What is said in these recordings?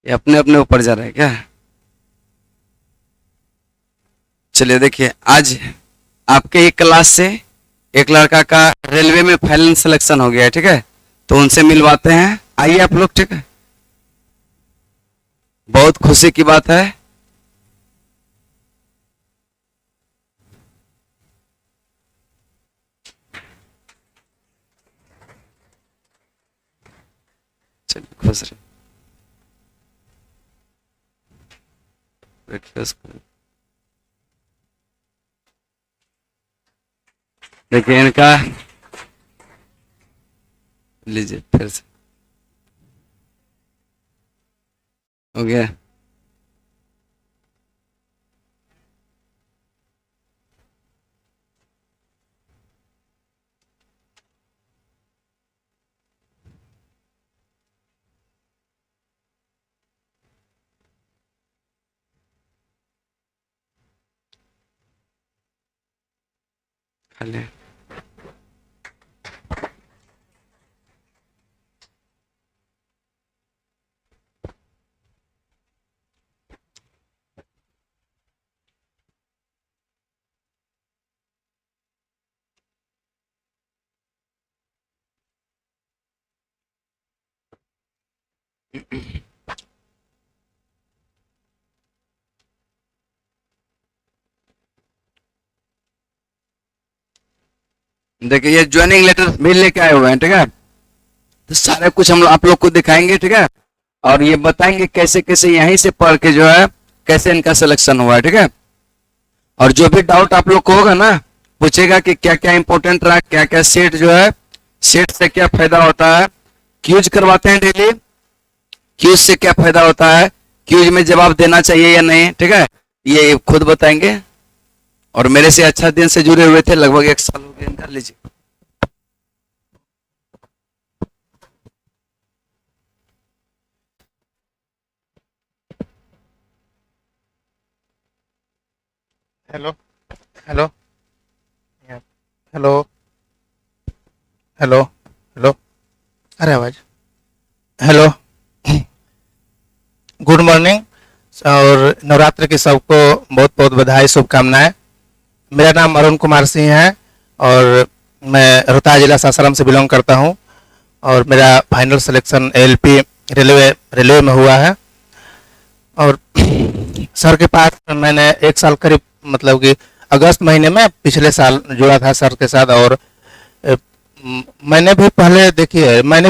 ये अपने अपने ऊपर जा रहा है क्या? चलिए देखिए, आज आपके ही क्लास से एक लड़का का रेलवे में फाइनल सिलेक्शन हो गया है, ठीक है? तो उनसे मिलवाते हैं, आइए आप लोग, ठीक है? बहुत खुशी की बात है। चलिए, खुश रहिए। देखिए उसको, देखिए इनका, लीजिए फिर से हो गया। खाली देखिए, ये ज्वाइनिंग लेटर भी लेके आए हुए हैं, ठीक है? तो सारे कुछ हम आप लोग को दिखाएंगे, ठीक है? और ये बताएंगे कैसे कैसे यहीं से पढ़ के जो है कैसे इनका सिलेक्शन हुआ है, ठीक है? और जो भी डाउट आप लोग को होगा ना, पूछेगा कि क्या क्या इंपॉर्टेंट रहा, क्या क्या सेट जो है, सेट से क्या फायदा होता है, क्यूज करवाते हैं डेली, क्यूज से क्या फायदा होता है, क्यूज में जवाब देना चाहिए या नहीं, ठीक है? ये खुद बताएंगे। और मेरे से अच्छा दिन से जुड़े हुए थे, लगभग 1 साल हो गया इनका। लीजिए, hello hello hello hello hello. अरे आवाज। हेलो। Good morning. और नवरात्र की सबको बहुत बहुत बधाई, शुभकामनाएं। मेरा नाम अरुण कुमार सिंह है और मैं रोहतास जिला सासाराम से बिलोंग करता हूं। और मेरा फाइनल सिलेक्शन एलपी रेलवे में हुआ है। और सर के पास मैंने 1 साल करीब, मतलब कि अगस्त महीने में पिछले साल जुड़ा था सर के साथ। और मैंने भी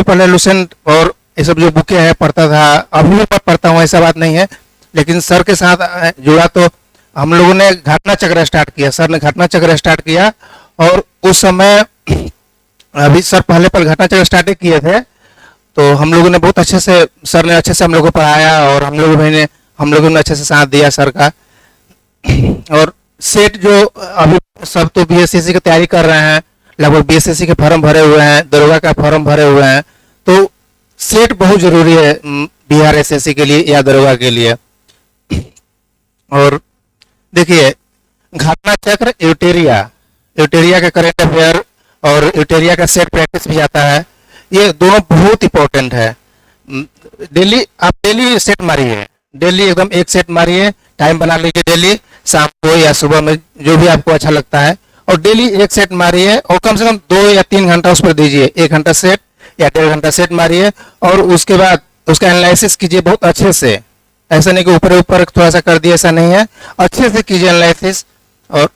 पहले लुसेंट और ये सब जो बुकें हैं पढ़ता था, अभी भी पढ़ता हूँ, ऐसा बात नहीं है। लेकिन सर के साथ जुड़ा तो हम लोगों ने घटना चक्र स्टार्ट किया, सर ने घटना चक्र स्टार्ट किया। और उस समय अभी सर पहले पर घटना चक्र स्टार्ट किए थे, तो हम लोगों ने बहुत अच्छे से, सर ने अच्छे से हम लोग को पढ़ाया और हम लोगों ने अच्छे से साथ दिया सर का। और सेट जो अभी सब तो बीएसएससी की तैयारी कर रहे हैं, लगभग बीएसएससी के फॉर्म भरे हुए हैं, दरोगा का फॉर्म भरे हुए हैं। तो सेट बहुत जरूरी है बिहार एसएससी के लिए या दरोगा के लिए। और देखिए, घटना चक्र, यूटेरिया का करेंट अफेयर और यूटेरिया का सेट प्रैक्टिस भी आता है। ये दोनों बहुत इंपॉर्टेंट है। डेली आप डेली सेट मारिए, डेली एकदम एक सेट मारिए, टाइम बना लीजिए डेली, शाम को या सुबह में जो भी आपको अच्छा लगता है। और डेली एक सेट मारिए और कम से कम 2 या 3 घंटा उस पर दीजिए, 1 घंटा सेट या 1.5 घंटा सेट मारिए। और उसके बाद उसका एनालिसिस कीजिए बहुत अच्छे से। ऐसा नहीं कि ऊपर ऊपर थोड़ा सा कर दिया, ऐसा नहीं है, अच्छे से कीजिए एनालिसिस। और,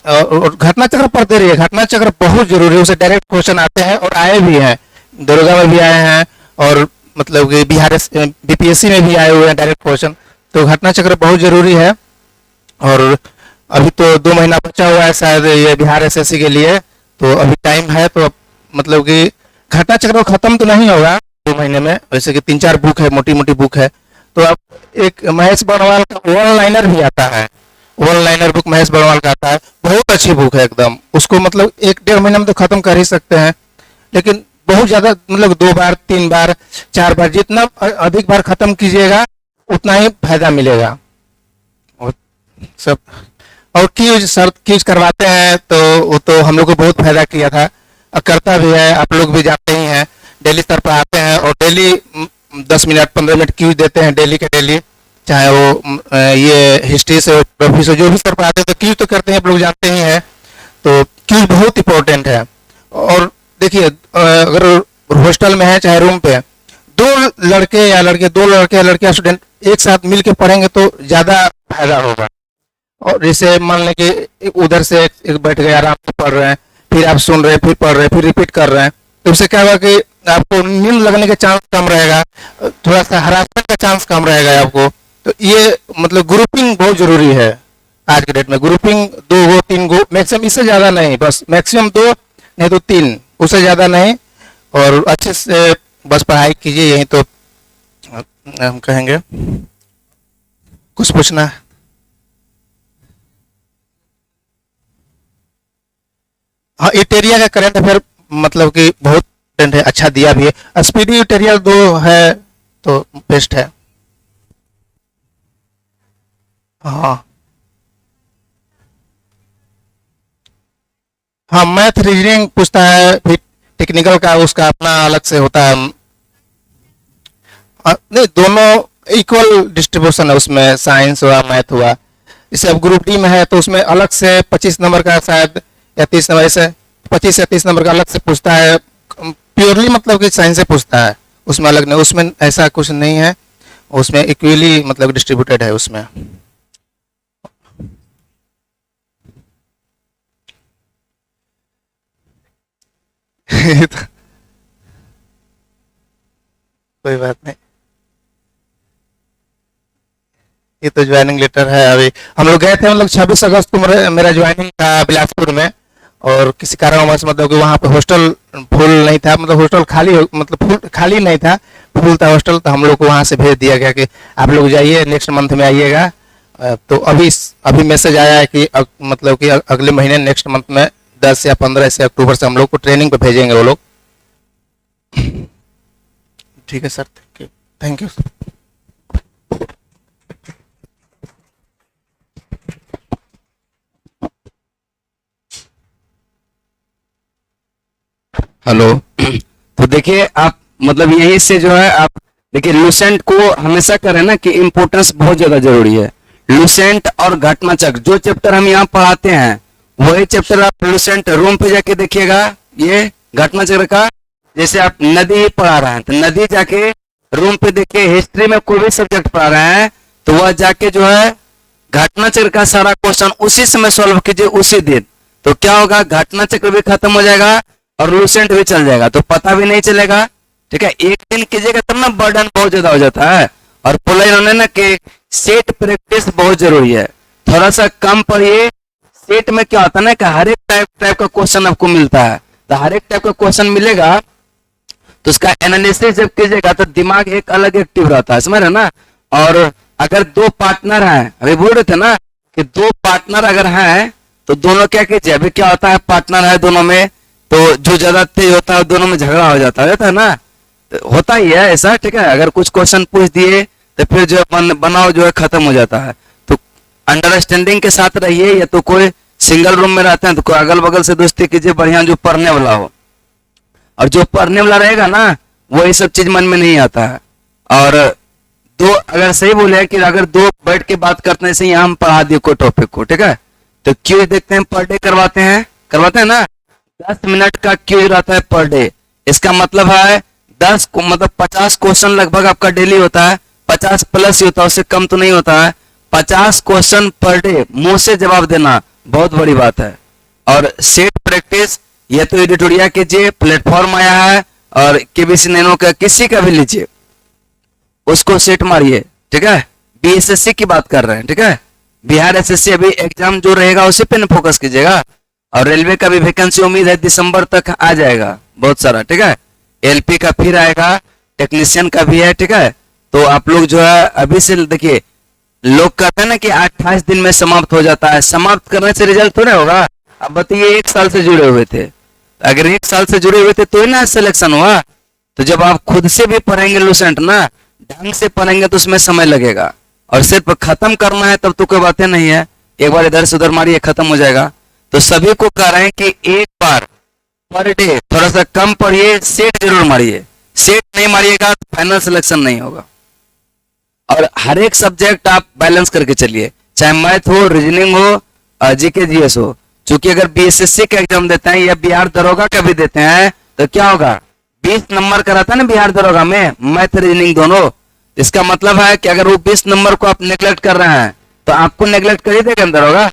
और घटना चक्र पढ़ते रहिए, घटना चक्र बहुत जरूरी है, उसे डायरेक्ट क्वेश्चन आते हैं और आए भी हैं, दरोगा में भी आए हैं और मतलब कि बिहार बीपीएससी में भी आए हुए हैं डायरेक्ट क्वेश्चन। तो घटना चक्र बहुत जरूरी है। और अभी तो 2 महीना बचा हुआ है शायद ये बिहार एसएससी के लिए, तो अभी टाइम है। तो मतलब कि घटना चक्र खत्म तो नहीं होगा 2 महीने में, वैसे कि 3-4 बुक है, मोटी मोटी बुक है। तो अब एक महेश बर्णवाल का वन लाइनर भी आता है, one liner book Mahesh Barnwal का आता है, बहुत अच्छी बुक है एकदम। उसको मतलब 1-1.5 महीने में तो खत्म कर ही सकते हैं। लेकिन बहुत ज्यादा, मतलब 2 बार 3 बार 4 बार, जितना अधिक बार खत्म कीजिएगा उतना ही फायदा मिलेगा। और सब, और क्यूज करवाते हैं तो वो तो हम लोग को बहुत फायदा किया था और करता भी है, आप लोग भी जानते ही हैं। डेली सर पढ़ाते हैं और डेली 10 मिनट 15 मिनट क्यूज देते हैं डेली के डेली, चाहे वो ये हिस्ट्री से ज्योग्राफी से जो भी सर पढ़ाते हैं, तो क्यूज तो करते हैं, आप लोग जानते ही हैं। तो क्यूज बहुत इंपॉर्टेंट है। और देखिए अगर हॉस्टल में है चाहे रूम पे, दो लड़के या लड़कियां स्टूडेंट एक साथ मिलके पढ़ेंगे तो ज़्यादा फायदा होगा। और जैसे मान लें कि उधर से एक बैठ गए, आराम से पढ़ रहे हैं, फिर आप सुन रहे हैं, फिर पढ़ रहे हैं, फिर रिपीट कर रहे हैं, तो उससे क्या होगा कि आपको नींद लगने का चांस कम रहेगा, थोड़ा सा हरासमेंट का चांस कम रहेगा आपको। तो ये मतलब ग्रुपिंग बहुत जरूरी है आज के डेट में। ग्रुपिंग 2 गो 3 गो मैक्सिमम, इससे ज़्यादा नहीं, बस मैक्सिमम 2 नहीं तो 3, उससे ज़्यादा नहीं। और अच्छे से बस पढ़ाई कीजिए, यही तो हम कहेंगे। कुछ पूछना है? हाँ, इटेरिया का करंट अफेयर मतलब कि बहुत करंट है, अच्छा दिया भी है। स्पीडी इटेरिया 2 है तो बेस्ट है। हाँ हाँ, मैथ रीजनिंग पूछता है, फिर टेक्निकल का उसका अपना अलग से होता है। नहीं, दोनों इक्वल डिस्ट्रीब्यूशन है उसमें, साइंस हुआ मैथ हुआ। जैसे अब ग्रुप डी में है तो उसमें अलग से 25 नंबर का शायद या 30 नंबर, ऐसे 25 या 30 नंबर का अलग से पूछता है। प्योरली मतलब कि साइंस से पूछता है, उसमें अलग नहीं, उसमें ऐसा कुछ नहीं है, उसमें इक्वली मतलब डिस्ट्रीब्यूटेड है उसमें। कोई बात नहीं, ये तो ज्वाइनिंग लेटर है। अभी हम लोग गए थे, मतलब 26 अगस्त को मेरा ज्वाइनिंग था बिलासपुर में, और किसी कारणवश मतलब कि वहाँ पे हॉस्टल फुल नहीं था, मतलब हॉस्टल खाली, मतलब फुल खाली नहीं था, फुल था हॉस्टल। तो हम लोग को वहाँ से भेज दिया गया कि आप लोग जाइए, नेक्स्ट मंथ में आइएगा। तो अभी मैसेज आया है कि मतलब कि अगले महीने नेक्स्ट मंथ में 10 या 15 से अक्टूबर से हम लोग को ट्रेनिंग पे भेजेंगे वो लोग। ठीक है सर, थैंक यू। हेलो। तो देखिए आप मतलब यहीं से जो है आप देखिए लूसेंट को हमेशा करें ना कि इम्पोर्टेंस बहुत ज्यादा जरूरी है। लूसेंट और घटनाचक्र जो चैप्टर हम यहाँ पढ़ाते हैं वही चैप्टर आप लूसेंट रूम पे जाके देखिएगा। ये घटनाचक्र का जैसे आप नदी पढ़ा रहे हैं तो नदी जाके रूम पे देखिए, हिस्ट्री में कोई भी सब्जेक्ट पढ़ा रहे हैं तो वह जाके जो है घटनाचक्र का सारा क्वेश्चन उसी समय सॉल्व कीजिए उसी दिन। तो क्या होगा, घटनाचक्र भी खत्म हो जाएगा और लूसेंट भी चल जाएगा, तो पता भी नहीं चलेगा। ठीक है, एक दिन कीजिएगा तब ना बर्डन बहुत ज्यादा हो जाता है। और बोला इन्होंने ना कि सेट प्रैक्टिस बहुत जरूरी है, थोड़ा सा कम पढ़िए। सेट में क्या होता है ना कि हर एक टाइप का क्वेश्चन आपको मिलता है, तो हर एक टाइप का क्वेश्चन मिलेगा तो उसका एनालिसिस जब कीजिएगा तो दिमाग एक अलग एक्टिव रहता है, समझ रहे ना। और अगर 2 पार्टनर हैं, अभी बोल रहे थे ना कि 2 पार्टनर अगर हैं तो दोनों क्या कीजिए, अभी क्या होता है पार्टनर है दोनों में तो जो ज्यादा तेज होता है दोनों में झगड़ा हो जाता है ना, तो होता ही है ऐसा। ठीक है, अगर कुछ क्वेश्चन पूछ दिए तो फिर जो बनाओ जो है खत्म हो जाता है। तो अंडरस्टैंडिंग के साथ रहिए, या तो कोई सिंगल रूम में रहते हैं तो कोई अगल बगल से दोस्ती कीजिए बढ़िया, जो पढ़ने वाला हो। और जो पढ़ने वाला रहेगा ना वो ये सब चीज मन में नहीं आता है। और दो अगर सही बोले कि अगर 2 बैठ के बात करते हैं, यहाँ हम पढ़ा दिए कोई टॉपिक को, ठीक है, तो क्यों देखते हैं पर डे करवाते हैं ना, 10 मिनट का क्यूज रहता है पर डे। इसका मतलब है 10 को मतलब 50 क्वेश्चन लगभग आपका डेली होता है, 50 प्लस ही होता है, उससे कम तो नहीं होता है। 50 क्वेश्चन पर डे मुंह से जवाब देना बहुत बड़ी बात है। और सेट प्रैक्टिस ये तो एडिटोरिया कीजिए, प्लेटफॉर्म आया है, और केबीसी नैनो का किसी का भी लीजिए, उसको सेट मारिए। ठीक है, बीएसएससी की बात कर रहे हैं, ठीक है, बिहार एसएससी अभी एग्जाम जो रहेगा उसी पे फोकस कीजिएगा। और रेलवे का भी वैकेंसी उम्मीद है दिसंबर तक आ जाएगा बहुत सारा। ठीक है, एलपी का फिर आएगा, टेक्नीशियन का भी है। ठीक है, तो आप लोग जो है अभी से देखिए, लोग कहते हैं ना कि 28 दिन में समाप्त हो जाता है, समाप्त करने से रिजल्ट थोड़ा होगा। अब बताइए 1 साल से जुड़े हुए थे, अगर 1 साल से जुड़े हुए थे तो ही ना सिलेक्शन हुआ। तो जब आप खुद से भी पढ़ेंगे लूसेंट ना, ढंग से पढ़ेंगे तो उसमें समय लगेगा। और सिर्फ खत्म करना है तब तो कोई बातें नहीं है, एक बार इधर से उधर मारिए खत्म हो जाएगा। तो सभी को कह रहे हैं कि एक बार पर डे थोड़ा सा कम पढ़िए, सेट जरूर मारिए। सेट नहीं मारिएगा तो फाइनल सिलेक्शन नहीं होगा। और हर एक सब्जेक्ट आप बैलेंस करके चलिए, चाहे मैथ हो, रीजनिंग हो, जीके जीएस हो। चूंकि अगर बीएसएससी का एग्जाम देते हैं या बिहार दरोगा का भी देते हैं तो क्या होगा, 20 नंबर का रहता है ना बिहार दरोगा में, मैथ रीजनिंग दोनों। इसका मतलब है कि अगर वो 20 नंबर को आप नेग्लेक्ट कर रहे हैं तो आपको नेग्लेक्ट कर ही देगा दरोगा,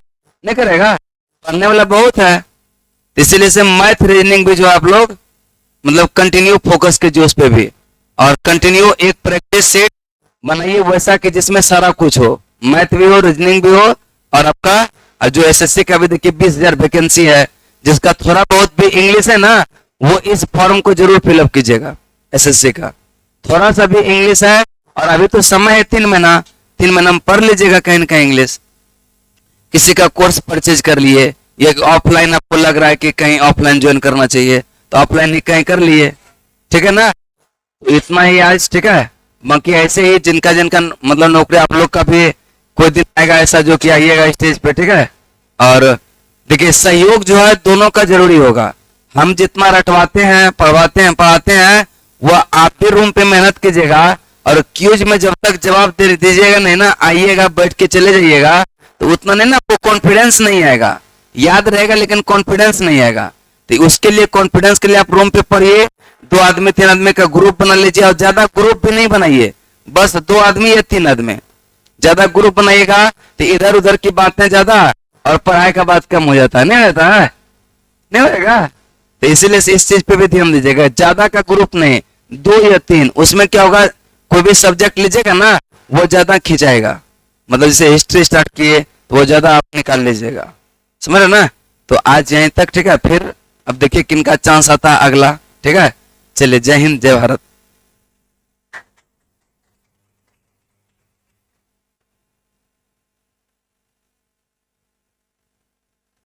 नहीं करेगा, पढ़ने वाला बहुत है। इसीलिए से मैथ रीजनिंग भी जो आप लोग मतलब कंटिन्यू फोकस कीजिए उस पे भी, और कंटिन्यू एक प्रैक्टिस सेट बनाइए वैसा कि जिसमें सारा कुछ हो, मैथ भी हो, रीजनिंग भी हो, और आपका जो एसएससी का भी देखिए 20,000 वैकेंसी है, जिसका थोड़ा बहुत भी इंग्लिश है ना वो इस फॉर्म को जरूर फिलअप कीजिएगा। एसएससी का थोड़ा सा भी इंग्लिश है, और अभी तो समय है 3 महीना, 3 महीना में पढ़ लीजिएगा कहीं ना कहीं इंग्लिश। किसी का कोर्स परचेज कर लिए, ये ऑफलाइन आपको लग रहा है कि कहीं ऑफलाइन ज्वाइन करना चाहिए तो ऑफलाइन ही कहीं कर लिए, ठीक है ना। तो इतना ही आज, ठीक है। बाकी ऐसे ही जिनका जिनका मतलब नौकरी, आप लोग का भी कोई दिन आएगा ऐसा जो कि आइएगा स्टेज पे, ठीक है। और देखिए सहयोग जो है दोनों का जरूरी होगा। हम जितना रटवाते हैं, पढ़ाते हैं, वह आप भी रूम पे मेहनत कीजिएगा, और क्यूज में जब तक जवाब दे दीजिएगा नहीं ना, आइएगा बैठ के चले जाइएगा, तो उतना नहीं ना आपको कॉन्फिडेंस नहीं आएगा। याद रहेगा लेकिन कॉन्फिडेंस नहीं आएगा। तो उसके लिए कॉन्फिडेंस के लिए आप रूम पे पढ़िए, 2 आदमी 3 आदमी का ग्रुप बना लीजिए, और ज्यादा ग्रुप भी नहीं बनाइए, बस 2 आदमी या 3 आदमी। ज्यादा ग्रुप बनाइएगा तो इधर उधर की बातें ज्यादा और पढ़ाई का बात कम हो जाता है, नहीं रहता है, नहीं होगा। तो इसीलिए इस चीज पे भी ध्यान दीजिएगा, ज्यादा का ग्रुप नहीं, 2 या 3। उसमें क्या होगा, कोई भी सब्जेक्ट लीजिएगा ना वो ज्यादा खिंचाएगा, मतलब जैसे हिस्ट्री स्टार्ट किए तो वो ज्यादा आप निकाल लीजिएगा, समझ रहे ना। तो आज यहीं तक, ठीक है। फिर अब देखिए किनका चांस आता है अगला, ठीक है। चलिए, जय हिंद, जय भारत।